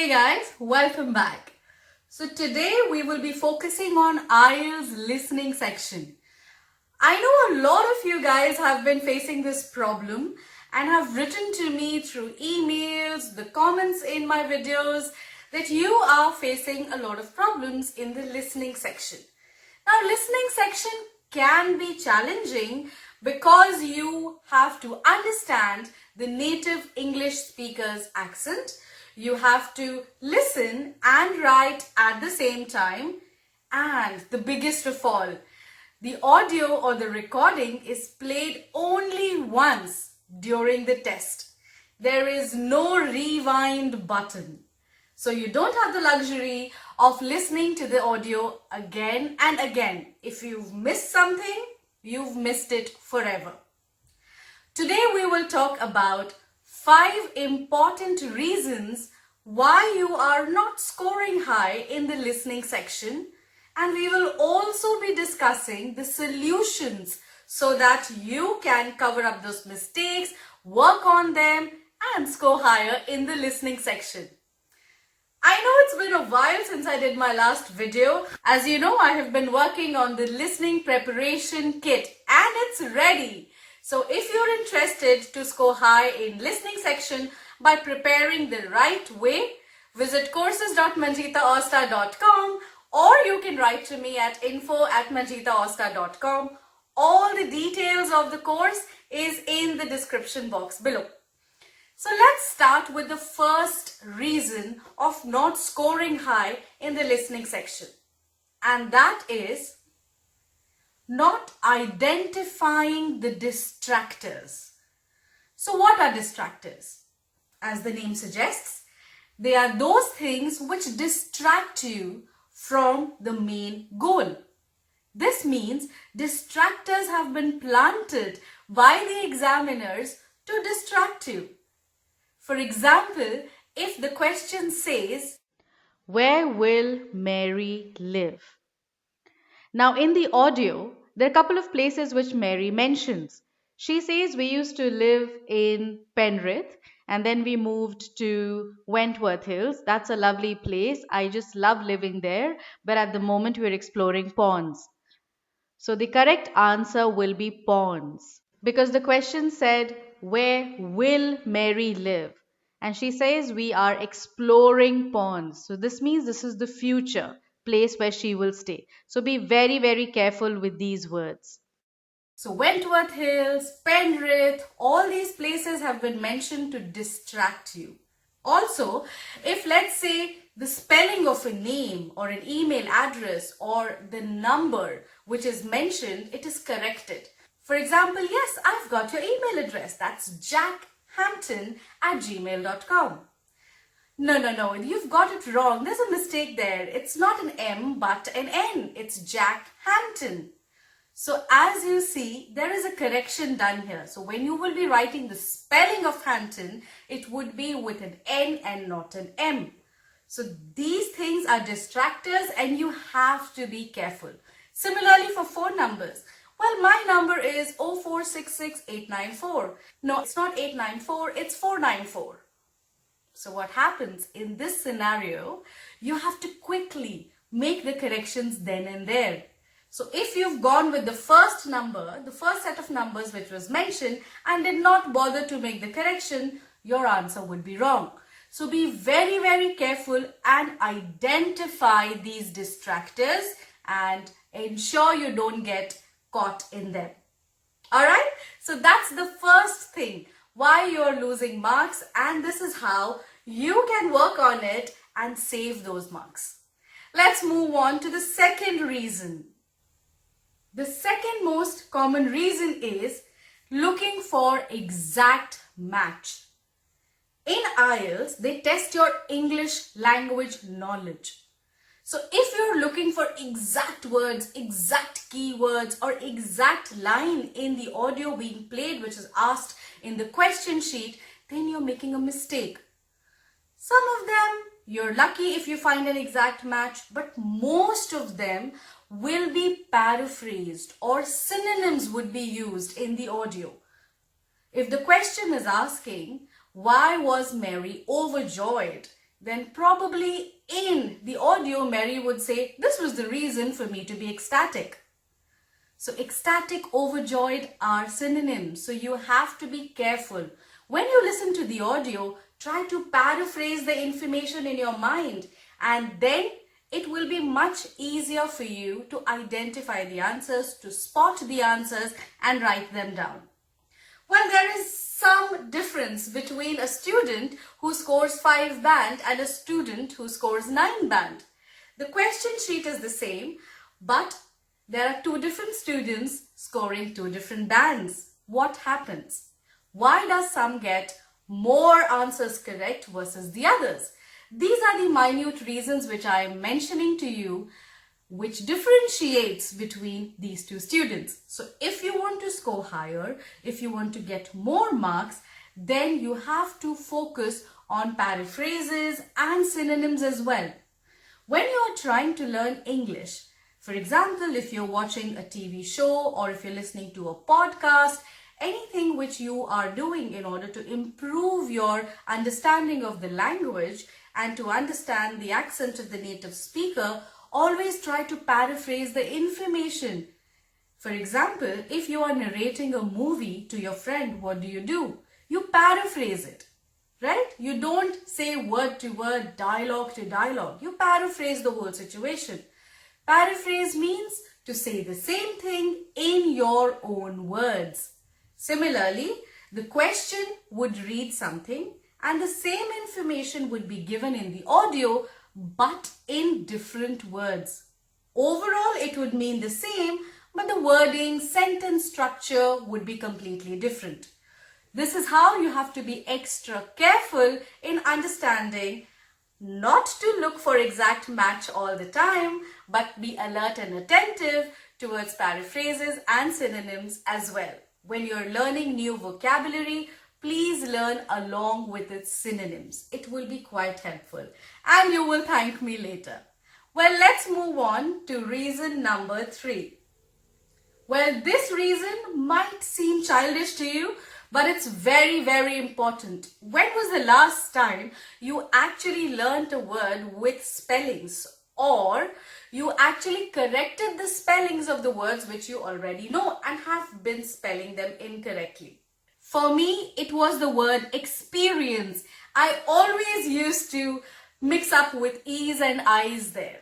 Hey guys, welcome back. So today we will be focusing on IELTS listening section. I know a lot of you guys have been facing this problem and have written to me through emails, the comments in my videos that you are facing a lot of problems in the listening section. Now, listening section can be challenging because you have to understand the native English speaker's accent. You have to listen and write at the same time. And the biggest of all, the audio or the recording is played only once during the test. There is no rewind button. So you don't have the luxury of listening to the audio again and again. If you've missed something, you've missed it forever. Today we will talk about 5 important reasons why you are not scoring high in the listening section, and we will also be discussing the solutions so that you can cover up those mistakes, work on them and score higher in the listening section. I know it's been a while since I did my last video. As you know, I have been working on the listening preparation kit and it's ready. So if you're interested to score high in listening section by preparing the right way, visit courses.manjitaosta.com or you can write to me at info@manjitaosta.com. All the details of the course is in the description box below. So let's start with the first reason of not scoring high in the listening section. And that is not identifying the distractors. So what are distractors? As the name suggests, they are those things which distract you from the main goal. This means distractors have been planted by the examiners to distract you. For example, if the question says, "Where will Mary live?" Now in the audio, there are a couple of places which Mary mentions. She says we used to live in Penrith and then we moved to Wentworth Hills. That's a lovely place. I just love living there. But at the moment we're exploring ponds. So the correct answer will be ponds. Because the question said, "Where will Mary live?" And she says we are exploring ponds. So this means this is the future place where she will stay. So be very, very careful with these words. So Wentworth Hills, Penrith, all these places have been mentioned to distract you. Also, if let's say the spelling of a name or an email address or the number which is mentioned, it is corrected. For example, yes, I've got your email address. That's jackhampton@gmail.com. No, you've got it wrong. There's a mistake there. It's not an M but an N. It's Jack Hampton. So as you see, there is a correction done here. So when you will be writing the spelling of Hampton, it would be with an N and not an M. So these things are distractors and you have to be careful. Similarly for phone numbers. Well, my number is 0466894. No, it's not 894, it's 494. So what happens in this scenario, you have to quickly make the corrections then and there. So if you've gone with the first number, the first set of numbers which was mentioned and did not bother to make the correction, your answer would be wrong. So be very, very careful and identify these distractors and ensure you don't get caught in them. Alright, so that's the first thing why you're losing marks, and this is how you can work on it and save those marks. Let's move on to the second reason. The second most common reason is looking for exact match. In IELTS, they test your English language knowledge. So if you're looking for exact words, exact keywords or exact line in the audio being played which is asked in the question sheet, then you're making a mistake. Some of them, you're lucky if you find an exact match, but most of them will be paraphrased or synonyms would be used in the audio. If the question is asking, why was Mary overjoyed? then probably in the audio, Mary would say, this was the reason for me to be ecstatic. So ecstatic, overjoyed are synonyms. So you have to be careful. When you listen to the audio, try to paraphrase the information in your mind, and then it will be much easier for you to identify the answers, to spot the answers and write them down. Well, there is some difference between a student who scores 5 band and a student who scores 9 band. The question sheet is the same, but there are 2 different students scoring 2 different bands. What happens? Why does some get more answers correct versus the others? These are the minute reasons which I am mentioning to you, which differentiates between these 2 students. So if you want to score higher, if you want to get more marks, then you have to focus on paraphrases and synonyms as well. When you are trying to learn English, for example, if you're watching a TV show or if you're listening to a podcast, anything which you are doing in order to improve your understanding of the language and to understand the accent of the native speaker, always try to paraphrase the information. For example, if you are narrating a movie to your friend, what do? You paraphrase it, right? You don't say word to word, dialogue to dialogue. You paraphrase the whole situation. Paraphrase means to say the same thing in your own words. Similarly, the question would read something and the same information would be given in the audio but in different words. Overall, it would mean the same, but the wording, sentence structure would be completely different. This is how you have to be extra careful in understanding, not to look for exact match all the time, but be alert and attentive towards paraphrases and synonyms as well. When you're learning new vocabulary, please learn along with its synonyms. It will be quite helpful and you will thank me later. Well, let's move on to reason number 3. Well, this reason might seem childish to you, but it's very, very important. When was the last time you actually learned a word with spellings, or you actually corrected the spellings of the words which you already know and have been spelling them incorrectly? For me, it was the word experience. I always used to mix up with E's and I's there.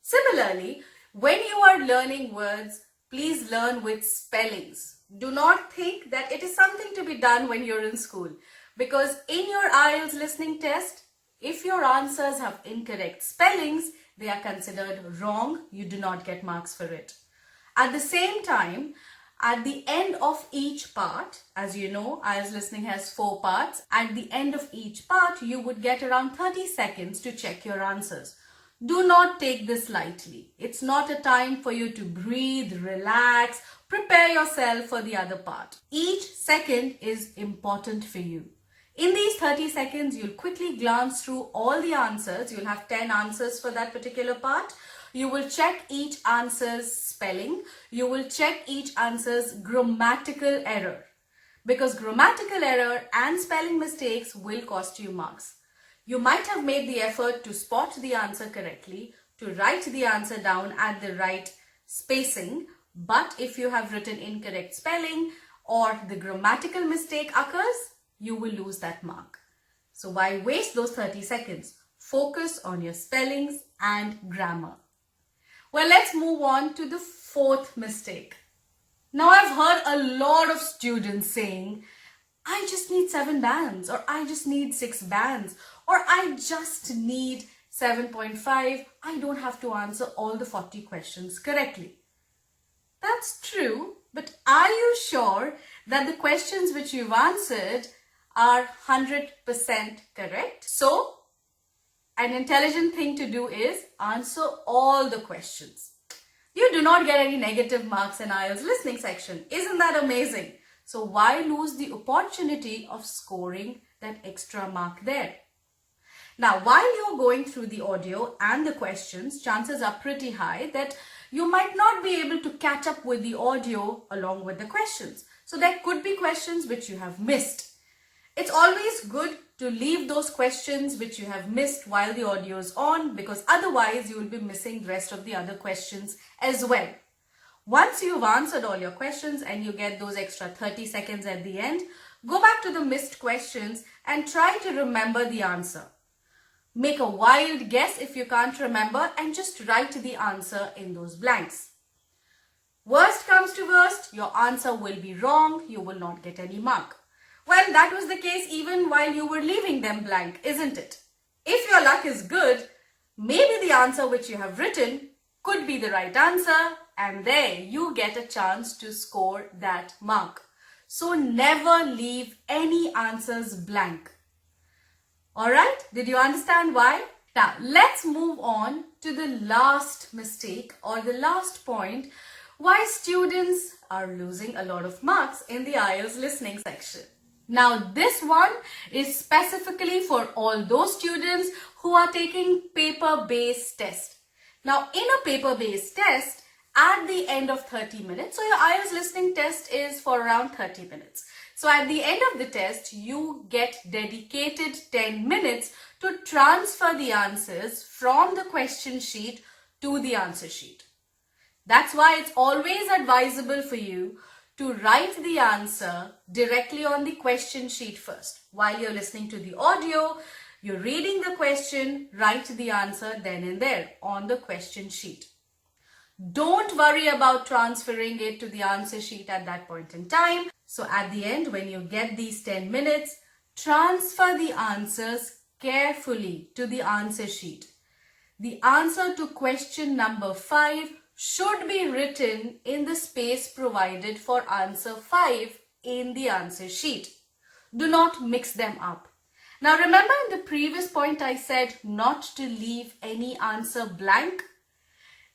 Similarly, when you are learning words, please learn with spellings. Do not think that it is something to be done when you're in school, because in your IELTS listening test, if your answers have incorrect spellings, they are considered wrong. You do not get marks for it. At the same time, at the end of each part, as you know, IELTS listening has 4 parts. At the end of each part, you would get around 30 seconds to check your answers. Do not take this lightly. It's not a time for you to breathe, relax, prepare yourself for the other part. Each second is important for you. In these 30 seconds, you'll quickly glance through all the answers. You'll have 10 answers for that particular part. You will check each answer's spelling. You will check each answer's grammatical error, because grammatical error and spelling mistakes will cost you marks. You might have made the effort to spot the answer correctly, to write the answer down at the right spacing, but if you have written incorrect spelling or the grammatical mistake occurs, you will lose that mark. So why waste those 30 seconds? Focus on your spellings and grammar. Well, let's move on to the 4th mistake. Now, I've heard a lot of students saying, I just need 7 bands, or I just need 6 bands, or I just need 7.5. I don't have to answer all the 40 questions correctly. That's true, but are you sure that the questions which you've answered are 100% correct? So, an intelligent thing to do is answer all the questions. You do not get any negative marks in IELTS listening section. Isn't that amazing? So why lose the opportunity of scoring that extra mark there? Now, while you're going through the audio and the questions, chances are pretty high that you might not be able to catch up with the audio along with the questions. So there could be questions which you have missed. It's always good to leave those questions which you have missed while the audio is on, because otherwise you will be missing the rest of the other questions as well. Once you've answered all your questions and you get those extra 30 seconds at the end, go back to the missed questions and try to remember the answer. Make a wild guess if you can't remember and just write the answer in those blanks. Worst comes to worst, your answer will be wrong, you will not get any mark. Well, that was the case even while you were leaving them blank, isn't it? If your luck is good, maybe the answer which you have written could be the right answer, and there you get a chance to score that mark. So never leave any answers blank. Alright, did you understand why? Now, let's move on to the last mistake or the last point why students are losing a lot of marks in the IELTS listening section. Now, this one is specifically for all those students who are taking paper-based test. Now, in a paper-based test, at the end of 30 minutes, so your IELTS listening test is for around 30 minutes. So at the end of the test, you get dedicated 10 minutes to transfer the answers from the question sheet to the answer sheet. That's why it's always advisable for you to write the answer directly on the question sheet first. While you're listening to the audio, you're reading the question, write the answer then and there on the question sheet. Don't worry about transferring it to the answer sheet at that point in time. So at the end, when you get these 10 minutes, transfer the answers carefully to the answer sheet. The answer to question number 5 should be written in the space provided for answer 5 in the answer sheet. Do not mix them up. Now remember in the previous point I said not to leave any answer blank.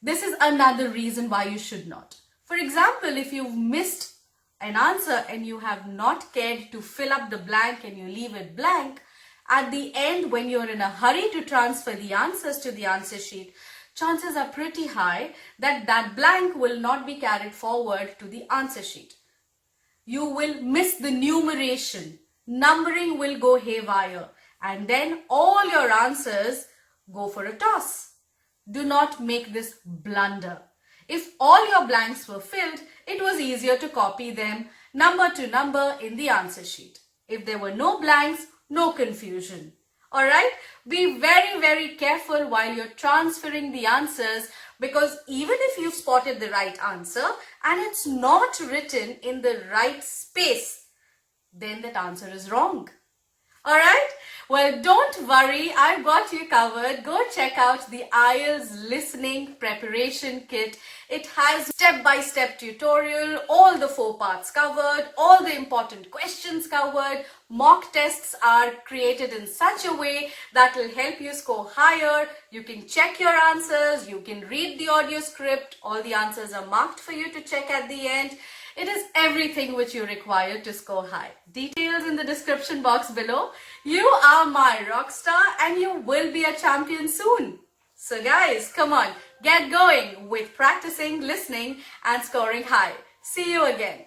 This is another reason why you should not. For example, if you've missed an answer and you have not cared to fill up the blank and you leave it blank, at the end when you're in a hurry to transfer the answers to the answer sheet, chances are pretty high that that blank will not be carried forward to the answer sheet. You will miss the numeration, numbering will go haywire, and then all your answers go for a toss. Do not make this blunder. If all your blanks were filled, it was easier to copy them number to number in the answer sheet. If there were no blanks, no confusion. Alright, be very, very careful while you're transferring the answers, because even if you've spotted the right answer and it's not written in the right space, then that answer is wrong. Alright, well, don't worry, I've got you covered. Go check out the IELTS Listening Preparation Kit. It has step-by-step tutorial, all the 4 parts covered, all the important questions covered. Mock tests are created in such a way that will help you score higher. You can check your answers, you can read the audio script, all the answers are marked for you to check at the end. It is everything which you require to score high. Details in the description box below. You are my rock star and you will be a champion soon. So guys, come on, get going with practicing, listening and scoring high. See you again.